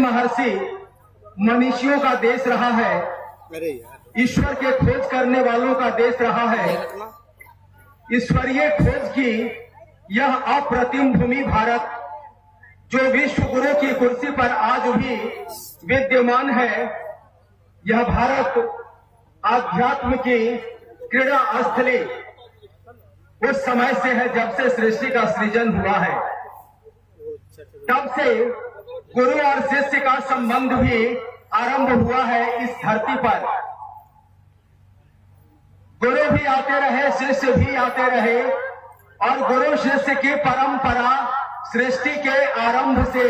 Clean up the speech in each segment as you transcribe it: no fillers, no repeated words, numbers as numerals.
महर्षि मनीषियों का देश रहा है, ईश्वर के खोज करने वालों का देश रहा है। ईश्वरीय खोज की यह अप्रतिम भूमि भारत, जो विश्व गुरु की कुर्सी पर आज भी विद्यमान है, यह भारत आध्यात्म की क्रीड़ा स्थली उस समय से है जब से सृष्टि का सृजन हुआ है। तब से गुरु और शिष्य का संबंध भी आरंभ हुआ है इस धरती पर। गुरु भी आते रहे, शिष्य भी आते रहे, और गुरु शिष्य की परंपरा सृष्टि के आरंभ से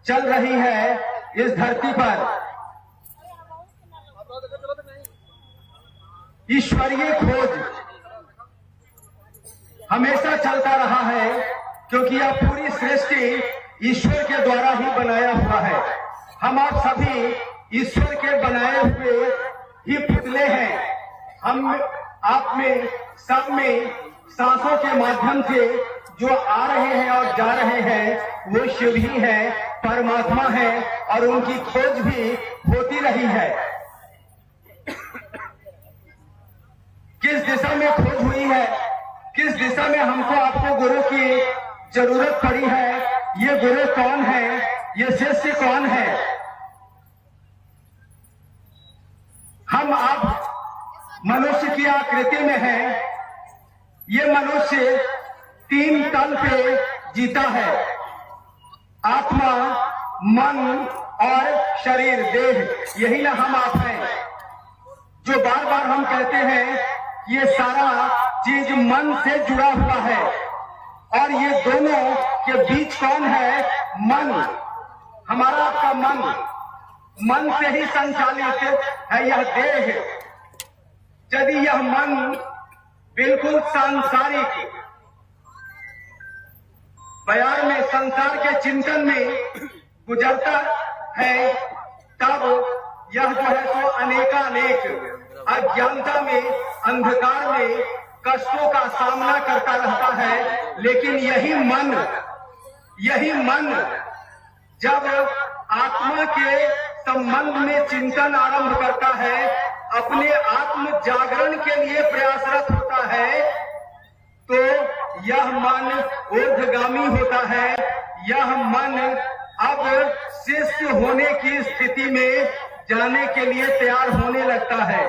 चल रही है इस धरती पर। ईश्वरीय खोज हमेशा चलता रहा है, क्योंकि यह पूरी सृष्टि ईश्वर के द्वारा ही बनाया हुआ है। हम आप सभी ईश्वर के बनाए हुए ही पुतले हैं। हम आप में सब में सांसों के माध्यम से जो आ रहे हैं और जा रहे हैं वो शिव ही है, परमात्मा है, और उनकी खोज भी होती रही है। किस दिशा में खोज हुई है, किस दिशा में हमको आपको गुरु की जरूरत पड़ी है, ये गुरु कौन है, ये शिष्य कौन है। हम आप मनुष्य की आकृति में हैं। ये मनुष्य 3 तल पे जीता है, आत्मा, मन और शरीर, देह, यही ना हम आप हैं। जो बार बार हम कहते हैं ये सारा चीज मन से जुड़ा हुआ है, और ये दोनों के बीच कौन है, मन, हमारा आपका मन। मन से ही संचालित है यह देह। यदि यह मन बिल्कुल सांसारिक बयान में, संसार के चिंतन में गुजरता है, तब यह जो है तो अनेकानेक अज्ञानता में, अंधकार में कष्टों का सामना करता रहता है। लेकिन यही मन जब आत्मा के संबंध में चिंतन आरंभ करता है, अपने आत्म जागरण के लिए प्रयासरत होता है, तो यह मन ऊर्ध्वगामी होता है। यह मन अब शिष्य होने की स्थिति में जाने के लिए तैयार होने लगता है।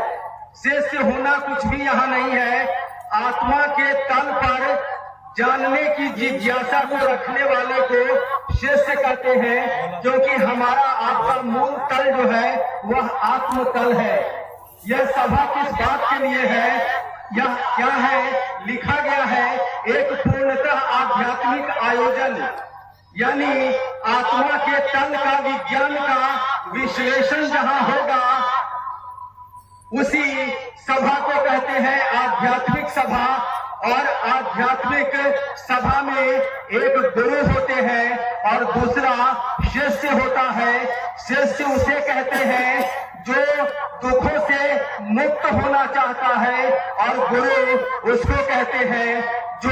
शिष्य होना कुछ भी यहाँ नहीं है, आत्मा के तल पर जानने की जिज्ञासा को रखने वाले को शिष्य कहते हैं, क्योंकि हमारा आपका मूल तल जो है वह आत्म तल है। यह सभा किस बात के लिए है, यह क्या है, लिखा गया है एक पूर्णतः आध्यात्मिक आयोजन, यानी आत्मा के तल का, विज्ञान का विश्लेषण जहां होगा, उसी सभा को कहते हैं आध्यात्मिक सभा। और आध्यात्मिक सभा में एक गुरु होते हैं और दूसरा शिष्य होता है। शिष्य उसे कहते हैं जो दुखों से मुक्त होना चाहता है, और गुरु उसको कहते हैं जो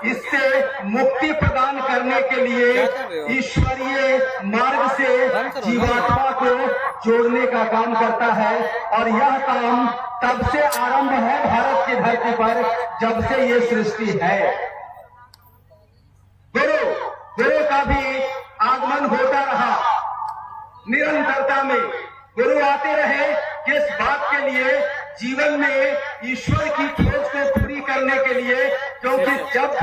इससे मुक्ति प्रदान करने के लिए ईश्वरीय मार्ग से जीवात्मा को जोड़ने का काम करता है। और यह काम तब से आरंभ है भारत की धरती पर, जब से ये सृष्टि है। गुरु का भी आगमन होता रहा निरंतरता में। गुरु आते रहे किस बात के लिए, जीवन में ईश्वर की खोज को पूरी करने के लिए, क्योंकि जब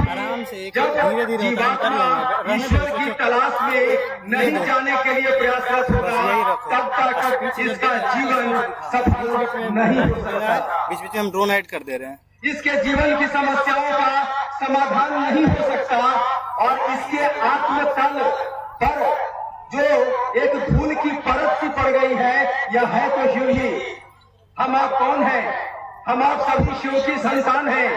जीवात्मा ईश्वर की तलाश में नहीं जाने के लिए प्रयासरत होगा, तब तक इसका जीवन सफल नहीं हो सकता। बीच बीच में हम ड्रोन ऐड कर दे रहे हैं। इसके जीवन की समस्याओं का समाधान नहीं हो सकता, और इसके आत्मतल पर जो एक धूल की परत सी पड़ गई है, यह है तो शिव ही। हम आप कौन हैं? हम आप सभी शिव की संतान हैं।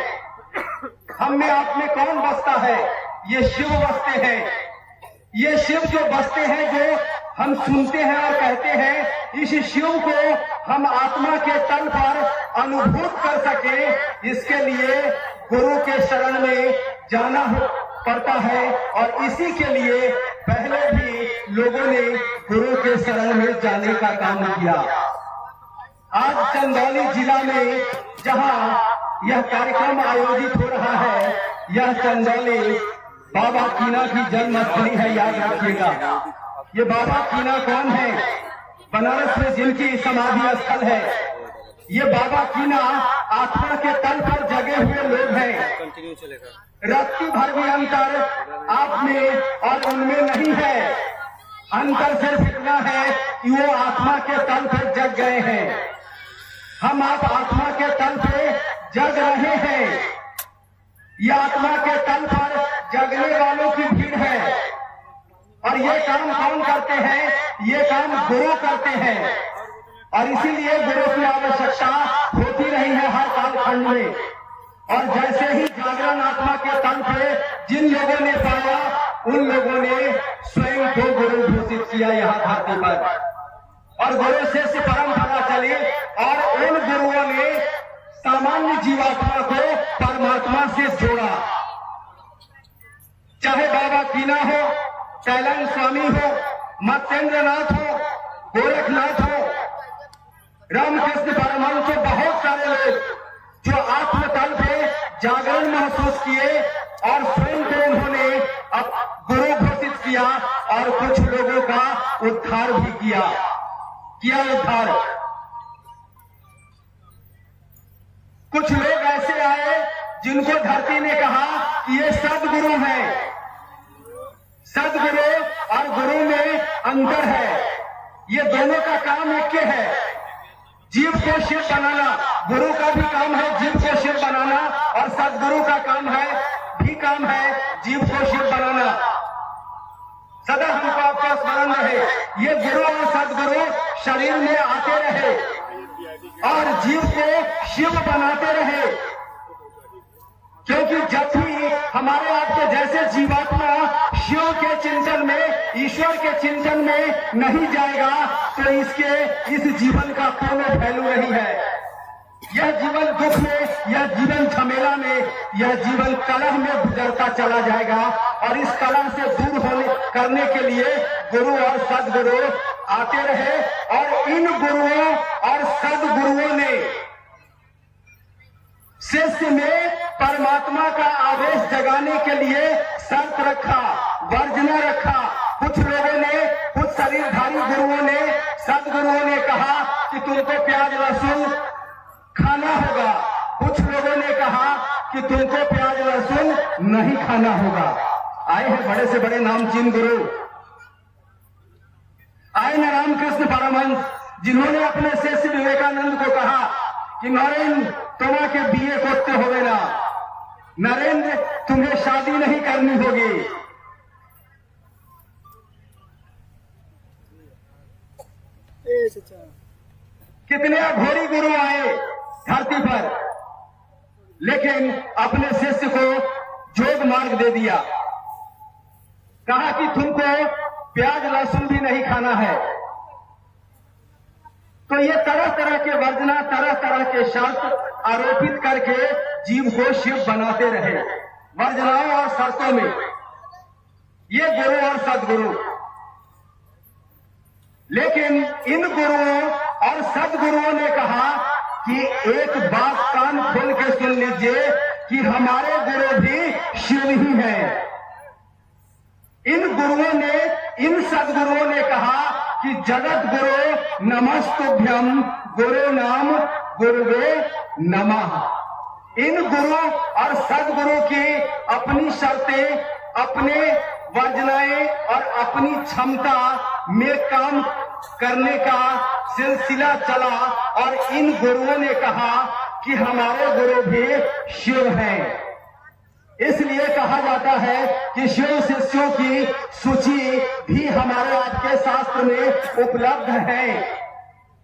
हम में आप में कौन बसता है? ये शिव बसते हैं। ये शिव जो बसते हैं, जो हम सुनते हैं और कहते हैं, इस शिव को हम आत्मा के तल पर अनुभूत कर सके, इसके लिए गुरु के शरण में जाना पड़ता है। और इसी के लिए पहले भी लोगों ने गुरु के शरण में जाने का काम किया। आज चंदौली जिला में जहां यह कार्यक्रम आयोजित हो रहा है, यह चंदौली बाबा कीना की जन्मस्थली है, याद रखिएगा। ये बाबा कीना कौन है? बनारस में जिनकी समाधि स्थल है। ये बाबा कीना आत्मा के तल पर जगे हुए लोग हैं। रत्ती भर भी अंतर आप में और उनमें नहीं है। अंतर सिर्फ इतना है कि वो आत्मा के तल पर जग गए हैं, हम आप आत्मा के तल पे जग रहे हैं। ये आत्मा के तल पर जगने वालों की भीड़ है। और ये काम कौन करते हैं? ये काम गुरु करते हैं। और इसीलिए गुरु की आवश्यकता होती रही है हर कालखंड में। और जैसे ही जागरण आत्मा के तल पे जिन लोगों ने पाया, उन लोगों ने स्वयं को गुरु घोषित किया यहाँ धरती पर। और गुरु शिष्य परंपरा चली और उन गुरुओं ने सामान्य जीवात्मा को परमात्मा से जोड़ा। चाहे बाबा कीना हो, कैलाश स्वामी हो, मत्स्येंद्रनाथ हो, गोरखनाथ हो, रामकृष्ण परमहंस हो, बहुत सारे लोग जो आत्मतल पे जागरण महसूस किए और स्वयं को उन्होंने अब गुरु घोषित किया और कुछ लोगों का उद्धार भी किया उद्धार। कुछ लोग ऐसे आए जिनको धरती ने कहा कि ये सदगुरु हैं। सदगुरु और गुरु में अंतर है। ये दोनों का काम एक ही है, जीव को शिव बनाना। गुरु का भी काम है जीव को शिव बनाना, और सदगुरु का काम है जीव को शिव बनाना। सदा हमको आपका स्मरण रहे, ये गुरु और सदगुरु शरीर में आते रहे और जीव को शिव बनाते रहे। क्योंकि जब भी हमारे आपके जैसे जीवात्मा शिव के चिंतन में, ईश्वर के चिंतन में नहीं जाएगा, तो इस जीवन का कोई वैल्यू नहीं है। यह जीवन दुख में, यह जीवन झमेला में, यह जीवन कलह में गुजरता चला जाएगा। और इस कलह से दूर करने के लिए गुरु और सदगुरु आते रहे। और इन गुरुओं और सदगुरुओं ने शिष्य में परमात्मा का आवेश जगाने के लिए शर्त रखा, वर्जना रखा। कुछ लोगों ने, कुछ शरीरधारी गुरुओं ने, सदगुरुओं ने कहा कि तुमको प्याज लहसुन खाना होगा। कुछ लोगों ने कहा कि तुमको प्याज लहसुन नहीं खाना होगा। आए हैं बड़े से बड़े नामचीन गुरु, आए न रामकृष्ण परमहंस, जिन्होंने अपने शिष्य विवेकानंद को कहा कि नरेंद्र तुम्हें के बीए करते होवे ना, नरेंद्र तुम्हें शादी नहीं करनी होगी। कितने अघोरी गुरु आए धरती पर, लेकिन अपने शिष्य को जोग मार्ग दे दिया। कहा कि तुमको प्याज लहसुन भी नहीं खाना है। तो ये तरह तरह के वर्जना, तरह तरह के शर्त आरोपित करके जीव को शिव बनाते रहे, वर्जनाओं और शर्तों में। ये गुरु और सदगुरु। लेकिन इन गुरुओं और सदगुरुओं ने कहा कि एक बात कान खोल के सुन लीजिए कि हमारे गुरु भी शिव ही हैं। इन गुरुओं ने, इन सदगुरुओं ने कहा कि जगत गुरु नमस्तुभ्यम गुरु नाम गुरुवे नमः। इन गुरु और सदगुरु की अपनी शर्तें, अपने वर्जनाएं और अपनी क्षमता में काम करने का सिलसिला चला। और इन गुरुओं ने कहा कि हमारे गुरु भी शिव हैं। इसलिए कहा जाता है कि शिव शिष्यों की सूची भी हमारे आपके शास्त्र में उपलब्ध है।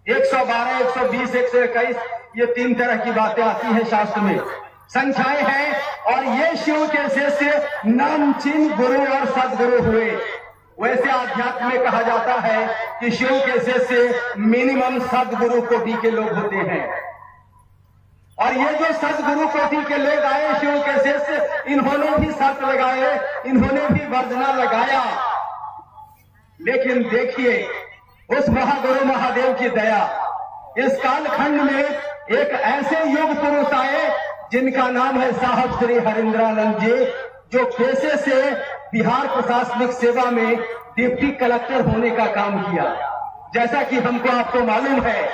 112, 120, 121, ये 3 तरह की बातें आती हैं शास्त्र में, संख्याएं हैं। और ये शिव के शिष्य नामचीन गुरु और सदगुरु हुए। वैसे आध्यात्म में कहा जाता है कि शिव के शिष्य मिनिमम सदगुरु कोटि के लोग होते हैं। और ये जो सदगुरु कोटि के लोग आए शिव के शिष्य, इन्होंने भी शर्त लगाए, इन्होंने भी वर्जना लगाया लेकिन देखिए उस महागुरु महादेव की दया, इस कालखंड में एक ऐसे युग पुरुष आए जिनका नाम है साहब श्री हरिंद्रानंद जी, जो पेशे से बिहार प्रशासनिक सेवा में डिप्टी कलेक्टर होने का काम किया। जैसा कि हमको आपको मालूम है,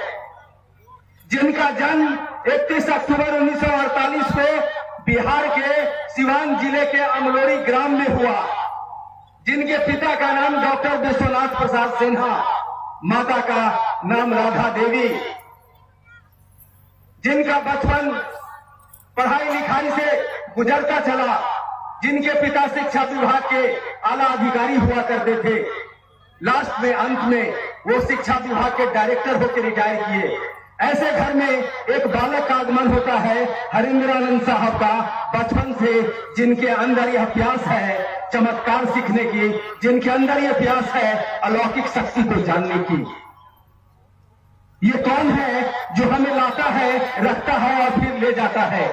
जिनका जन्म 31 अक्टूबर 1948 को बिहार के सिवान जिले के अमलोरी ग्राम में हुआ, जिनके पिता का नाम डॉक्टर विश्वनाथ प्रसाद सिन्हा, माता का नाम राधा देवी, जिनका बचपन पढ़ाई लिखाई से गुजरता चला, जिनके पिता शिक्षा विभाग के आला अधिकारी हुआ करते थे, लास्ट में अंत में वो शिक्षा विभाग के डायरेक्टर होकर रिटायर किए। ऐसे घर में एक बालक का आगमन होता है हरिंद्रानंद साहब का, बचपन से जिनके अंदर यह प्यास है चमत्कार सीखने की, जिनके अंदर यह प्यास है अलौकिक शक्ति को जानने की। ये कौन है जो हमें लाता है, रखता है और फिर ले जाता है?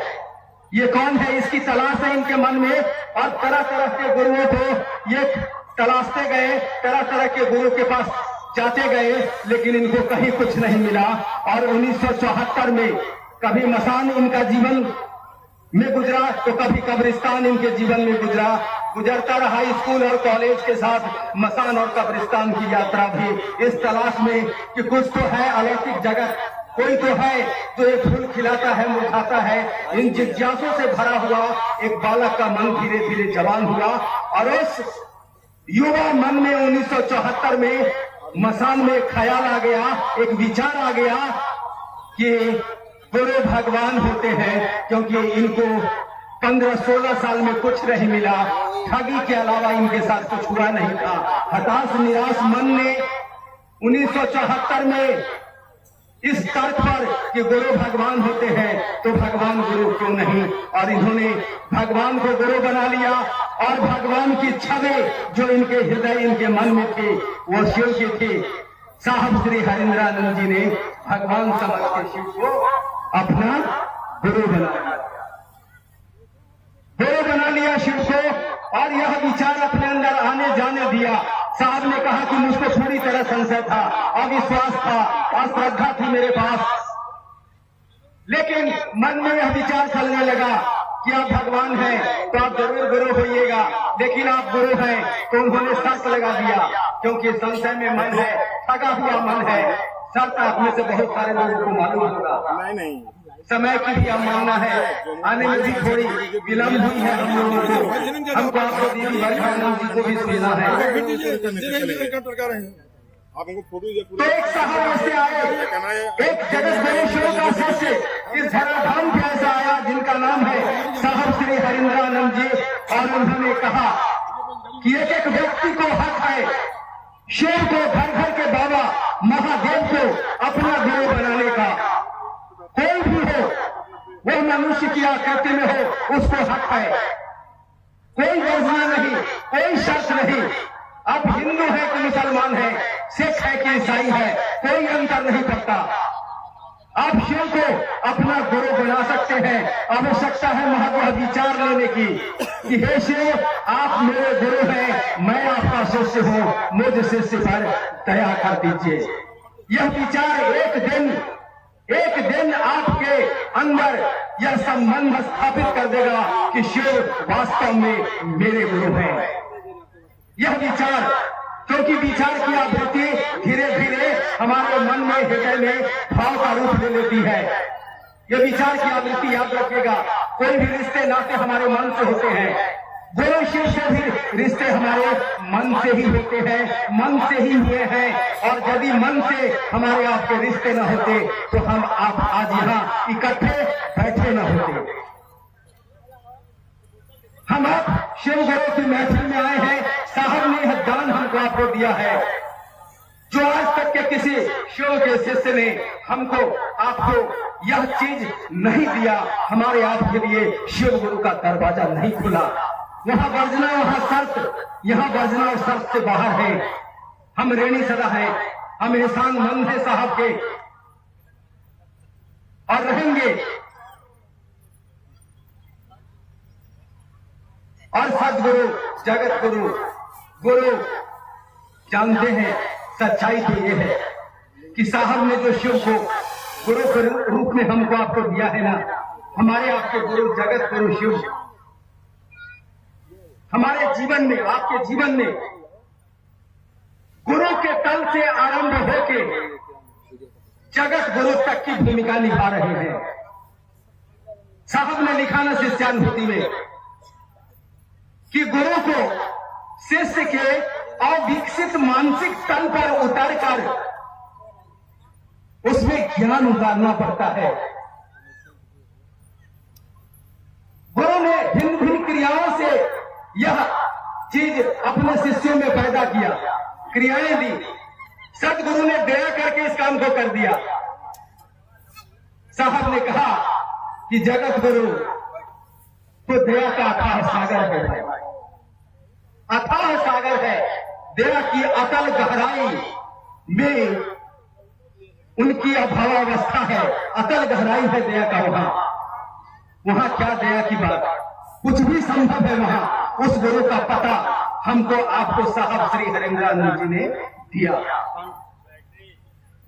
ये कौन है, इसकी तलाश है इनके मन में। और तरह तरह के गुरुओं को ये तलाशते गए, तरह तरह के गुरु के पास जाते गए, लेकिन इनको कहीं कुछ नहीं मिला। और 1974 में कभी मसान इनका जीवन में गुजरा तो कभी कब्रिस्तान इनके जीवन में गुजरता रहा। स्कूल और कॉलेज के साथ मसान और कब्रिस्तान की यात्रा भी, इस तलाश में कि कुछ तो है अलौकिक जगत, कोई तो है जो एक फूल खिलाता है, मुरझाता है। इन जिज्ञासों से भरा हुआ एक बालक का मन धीरे धीरे जवान हुआ और उस युवा मन में 1974 में मसान में एक ख्याल आ गया, एक विचार आ गया कि गुरु भगवान होते हैं, क्योंकि इनको 15-16 साल में कुछ नहीं मिला, ठगी के अलावा इनके साथ कुछ हुआ नहीं था। हताश निराश मन ने 1974 में इस तर्क पर कि गुरु भगवान होते हैं तो भगवान गुरु क्यों नहीं, और इन्होंने भगवान को गुरु बना लिया। और भगवान की छवि जो इनके हृदय इनके मन में थी वो शिव की थी। साहब श्री हरिंद्रानंद जी ने भगवान समझ के शिव को अपना गुरु बना लिया शिव को, और यह विचार अपने अंदर आने जाने दिया। साहब ने कहा कि मुझको पूरी तरह संशय था, अविश्वास था, अश्रद्धा थी मेरे पास, लेकिन मन में यह विचार चलने लगा कि आप भगवान हैं तो आप जरूर गुरु होइएगा, लेकिन आप गुरु हैं तो उन्होंने शर्त लगा दिया, क्योंकि संशय में मन है, ठगा हुआ मन है। शर्त आप में से बहुत सारे लोगों को मालूम होगा, नहीं समय की भी अवमानना है, आने में भी थोड़ी विलम्ब हुई है हम लोगों को। हमको आपको दीदी भगवान जी को भी सुनना है। तो एक साहब ऐसे आए, एक जगत गणेश्वर का शिष्य इस धराधाम पे ऐसा आया जिनका नाम है साहब श्री हरिंद्रानंद जी, और उन्होंने कहा कि एक एक व्यक्ति को हक है शिव को, घर घर के बाबा महादेव को अपना गुरु बनाने का। कोई भी हो, वो मनुष्य की आकृति में हो, उसको हक है। कोई वर्जना नहीं, कोई शर्त नहीं। अब हिंदू है कि मुसलमान है, सिख है कि ईसाई है, कोई अंतर नहीं पड़ता। आप शिव को अपना गुरु बना सकते हैं। आवश्यकता है महत्व विचार लेने की कि हे शिव, आप मेरे गुरु हैं, मैं आपका शिष्य हूं, मुझ शिष्य पर दया कर दीजिए। यह विचार एक दिन आपके अंदर यह संबंध स्थापित कर देगा कि शिव वास्तव में मेरे गुरु हैं। यह विचार, क्योंकि विचार की आवृत्ति धीरे धीरे हमारे मन में, हृदय में भाव का रूप ले लेती है। यह विचार की आवृत्ति याद रखिएगा, कोई भी रिश्ते नाते हमारे मन से होते हैं। गुरु शिव से भी रिश्ते हमारे मन से ही होते हैं, मन से ही हुए हैं। और यदि मन से हमारे आपके रिश्ते न होते तो हम आप आज यहाँ इकट्ठे बैठे न होते। हम आप शिव गुरु की महफिल में आए हैं, साहब ने यह दान हमको आपको दिया है, जो आज तक के किसी शिव के शिष्य ने हमको आपको यह चीज नहीं दिया। हमारे आपके लिए शिव गुरु का दरवाजा नहीं खुला। वहां वर्जना, वहां शर्त, यहाँ वर्जना और शर्त से बाहर है। हम ऋणी सदा है, हम एहसान मंद है साहब के और रहेंगे। और सदगुरु, जगत गुरु, गुरु जानते हैं सच्चाई तो ये है कि साहब ने जो शिव को गुरु के रूप में हमको आपको दिया है ना, हमारे आपके गुरु जगत गुरु शिव हमारे जीवन में, आपके जीवन में गुरु के तल से आरंभ होके जगत गुरु तक की भूमिका निभा रहे हैं। साहब ने लिखा ना शिष्यानुभूति में कि गुरु को शिष्य के अविकसित मानसिक तल पर उतरकर उसमें ज्ञान उतारना पड़ता है। गुरु ने भिन्न भिन्न क्रियाओं से यह चीज अपने शिष्यों में पैदा किया, क्रियाएं दी। सदगुरु ने दया करके इस काम को कर दिया। साहब ने कहा कि जगत गुरु तो दया का अथाह सागर है, अथाह सागर है। दया की अतल गहराई में उनकी अभावावस्था है, अतल गहराई है दया का। वहां क्या दया की बात, कुछ भी संभव है वहां। उस गुरु का पता हमको आपको साहब श्री हरेंद्रानंद जी ने दिया।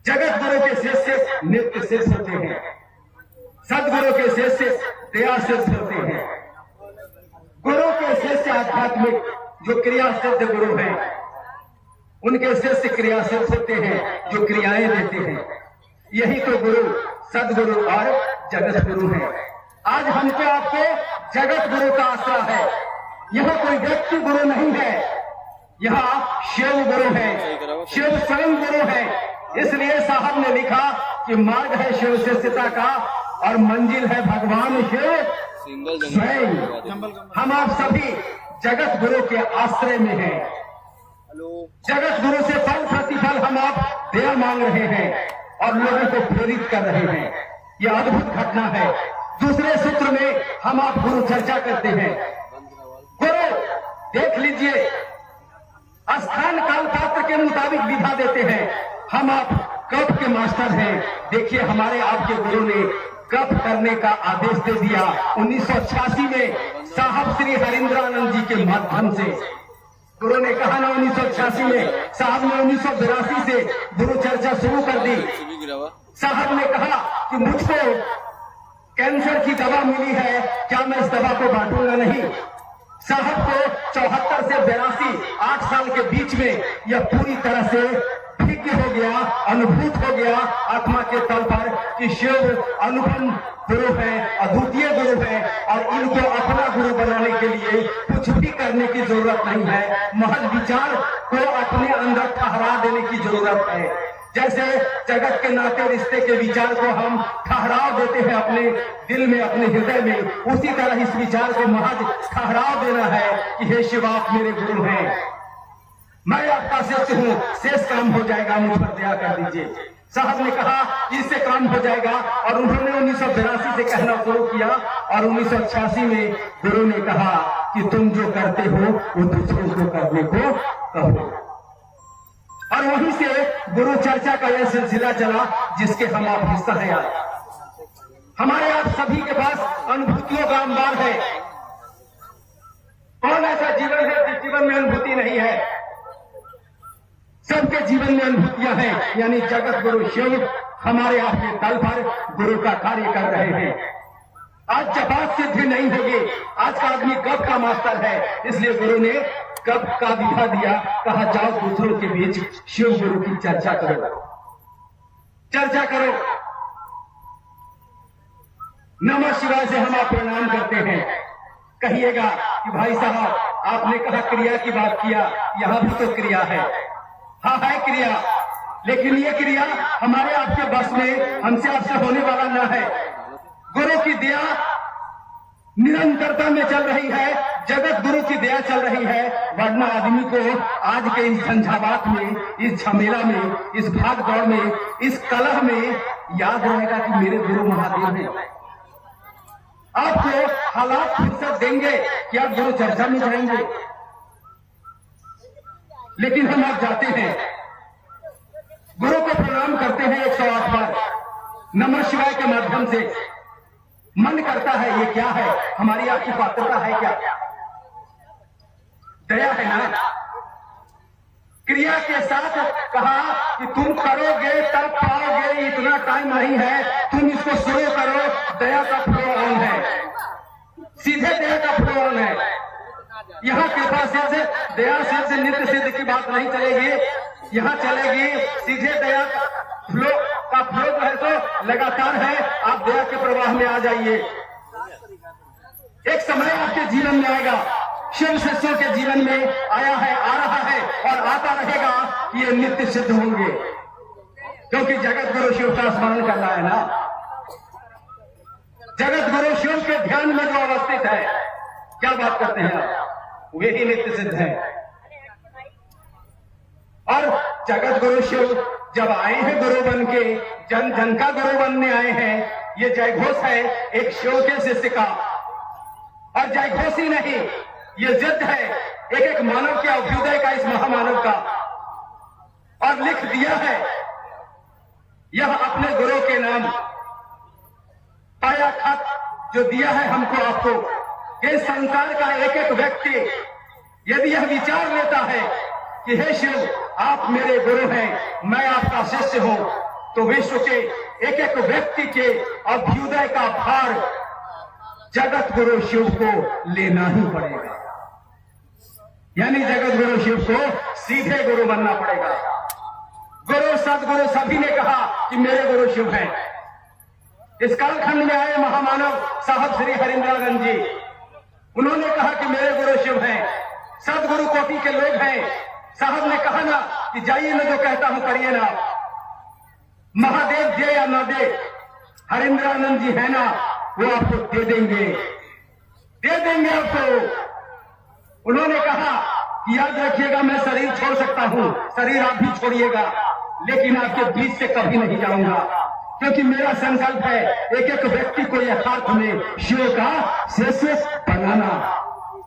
जगत गुरु के शिष्य नित्य शिष्य होते हैं, सदगुरु के शिष्य दया सिद्ध होते हैं। गुरु के शिष्य आध्यात्मिक जो क्रिया सिद्ध गुरु हैं, उनके शिष्य क्रिया सिद्ध होते हैं जो क्रियाएं देते हैं। यही तो गुरु सदगुरु और जगत गुरु है। आज हमको आपको जगत गुरु का आसरा है। यह कोई व्यक्ति गुरु नहीं है, यह शिव गुरु है, शिव स्वयं गुरु है। इसलिए साहब ने लिखा कि मार्ग है शिव शिष्यता का और मंजिल है भगवान शिव स्वयं। हम आप सभी जगत गुरु के आश्रय में हैं। जगत गुरु से फल प्रतिफल हम आप दया मांग रहे हैं और लोगों को प्रेरित कर रहे हैं। यह अद्भुत घटना है। दूसरे सूत्र में हम आप गुरु चर्चा करते हैं। गुरु देख लीजिए, स्थान काल पात्र के मुताबिक विधा देते हैं। हम आप कब के मास्टर हैं। देखिए हमारे आपके गुरु ने कब करने का आदेश दे दिया 1986 में साहब श्री हरेंद्रानंद जी के माध्यम से। गुरु ने कहा ना 1986 में, साहब ने 1982 से गुरु चर्चा शुरू कर दी। साहब ने कहा कि मुझको कैंसर की दवा मिली है, क्या मैं इस दवा को बांटूंगा नहीं। साहब को 74 से 82 8 साल के बीच में यह पूरी तरह से विज्ञ हो गया, अनुभूत हो गया आत्मा के तल पर कि शिव अनुपम गुरु है, अद्वितीय गुरु है और इनको अपना गुरु बनाने के लिए कुछ भी करने की जरूरत नहीं है। महज विचार को अपने अंदर ठहरा देने की जरूरत है। जैसे जगत के नाते रिश्ते के विचार को हम ठहराव देते हैं अपने दिल में, अपने हृदय में, उसी तरह इस विचार को महज ठहराव देना है कि हे शिव आप मेरे गुरु हैं, मैं आपका शिष्य हूं, शेष काम हो जाएगा, मुझ पर दया कर दीजिए। साहब ने कहा इससे काम हो जाएगा और उन्होंने 1982 से कहना शुरू किया और 1986 में गुरु ने कहा कि तुम जो करते हो वो दूसरों को करने को कहो। और वहीं से गुरु चर्चा का यह सिलसिला चला जिसके हम आप हिस्सा हैं। आज हमारे आप सभी के पास अनुभूतियों का अंबार है। कौन ऐसा जीवन है जिस जीवन में अनुभूति नहीं है? सबके जीवन में अनुभूतियां हैं। यानी जगत गुरु शिव हमारे आपके तल पर गुरु का कार्य कर रहे हैं। आज जबात सिद्धि नहीं होगी। आज का आदमी गप का मास्टर है, इसलिए गुरु ने गप का विधा दिया, कहा जाओ दूसरों के बीच शिव गुरु की चर्चा करो, चर्चा करो। नमः शिवाय से हम आप प्रणाम करते हैं। कहिएगा कि भाई साहब आपने कहा क्रिया की बात किया, यहां भी तो क्रिया है। हाँ है क्रिया, लेकिन ये क्रिया हमारे आपके बस में, हमसे आपसे होने वाला न है। गुरु की दया निरंतरता में चल रही है, जगत गुरु की दया चल रही है। वरना आदमी को आज के इस झंझावात में, इस झमेला में, इस भाग दौड़ में, इस कलह में याद रहेगा कि मेरे गुरु महादेव हैं। आपको हालात फुर्सत देंगे कि आप गुरु चर्चा में जाएंगे, लेकिन हम आप जाते हैं, गुरु को प्रणाम करते हैं 108 बार नमः शिवाय के माध्यम से। मन करता है ये क्या है, हमारी आपकी पात्रता है क्या? दया है ना? क्रिया के साथ कहा कि तुम करोगे तब पाओगे, इतना टाइम नहीं है, तुम इसको शुरू करो। दया का फ्लो ऑन है, सीधे दया का फ्लो ऑन है। यहाँ कृपा सिद्ध, दया सिद्ध, नित्य सिद्ध की बात नहीं चलेगी। यहाँ चलेगी सीधे दया फ्लो का फ्लो जो है तो लगातार है। आप दया के प्रवाह में आ जाइए। एक समय आपके जीवन में आएगा, शिव शिष्यों के जीवन में आया है, आ रहा है और आता रहेगा कि ये नित्य सिद्ध होंगे, क्योंकि जगत गुरु शिव का स्मरण करना है ना। जगत गुरु शिव के ध्यान में जो अवस्थित है, क्या बात करते हैं आप, वे ही नित्य सिद्ध है। और जगत गुरु शिव जब आए हैं गुरु बन के, जन जन का गुरु बनने आए हैं। ये जयघोष है एक शिव के शिष्य का, और जयघोष ही नहीं, ये जिद है एक एक मानव के अभ्युदय का, इस महामानव का। और लिख दिया है यह अपने गुरु के नाम, पाया खत जो दिया है हमको आपको, कि संसार का एक एक व्यक्ति यदि यह विचार लेता है कि हे शिव आप मेरे गुरु हैं, मैं आपका शिष्य हूं, तो विश्व के एक एक व्यक्ति के अभ्युदय का भार जगत गुरु शिव को लेना ही पड़ेगा। यानी जगत गुरु शिव को सीधे गुरु बनना पड़ेगा। गुरु सदगुरु सभी ने कहा कि मेरे गुरु शिव हैं। इस कालखंड में आए महामानव साहब श्री हरिंद्रानंद जी, उन्होंने कहा कि मेरे गुरु शिव हैं, सदगुरु कोटि के लोग हैं। साहब ने कहा ना कि जाइए, मैं जो कहता हूं करिए ना, महादेव दे या ना दे, हरिंद्रानंद जी है ना, वो आपको दे देंगे, दे देंगे आपको। उन्होंने कहा कि याद रखिएगा मैं शरीर छोड़ सकता हूं, शरीर आप भी छोड़िएगा, लेकिन आपके बीच से कभी नहीं जाऊंगा, क्योंकि मेरा संकल्प है एक एक व्यक्ति को यथार्थ में शिव का शिष्य बनाना।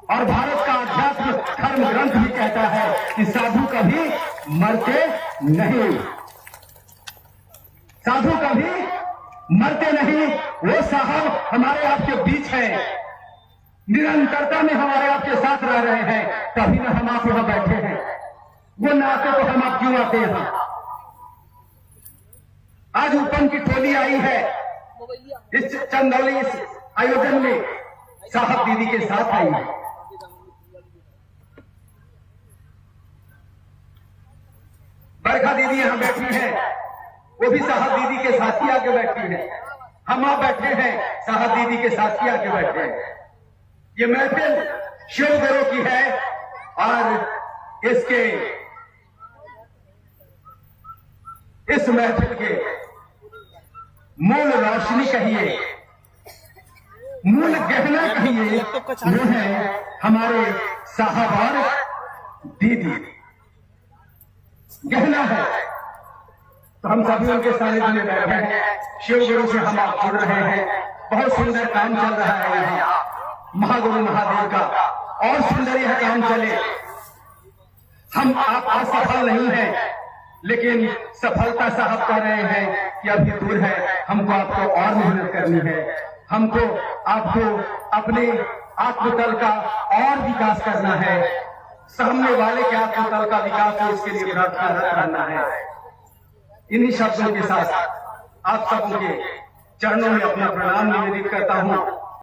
और भारत का अध्यात्म धर्म ग्रंथ भी कहता है कि साधु कभी मरते नहीं, साधु कभी मरते नहीं। वो साहब हमारे आपके बीच है, निरंतरता में हमारे आपके साथ रह रहे हैं, तभी ना हम आप यहां बैठे हैं। वो ना आते तो हम आप क्यों आते यहां। आज ऊपन की टोली आई है इस चंदौली इस आयोजन में, साहब दीदी के साथ आई है। बरखा दीदी यहां बैठी है, वो भी साहब दीदी के साथ ही आके बैठी है। हम आप बैठे हैं, साहब दीदी के साथ ही आके बैठे हैं। ये महफिल शिव गुरु की है, और इसके इस महफिल के मूल रोशनी कहिए, मूल गहना कहिए, वो है हमारे साहब और दीदी। गहना है तो हम सभी उनके सानिध्य में बैठे हैं। शिव गुरु से हम आप जुड़ रहे हैं। बहुत सुंदर काम चल रहा है यहाँ महागुरु महादेव का, और सुंदर यह काम चले। हम आप असफल नहीं हैं, लेकिन सफलता साहब कह रहे हैं कि अभी दूर है, हमको आपको और मेहनत करनी है, हमको आपको अपने आत्मतल का और विकास करना है, सामने वाले के आत्मतल का विकास हो, इसके लिए प्रार्थना करना है। इन्हीं शब्दों के साथ आप सबों के चरणों में अपना प्रणाम निवेदित करता हूं।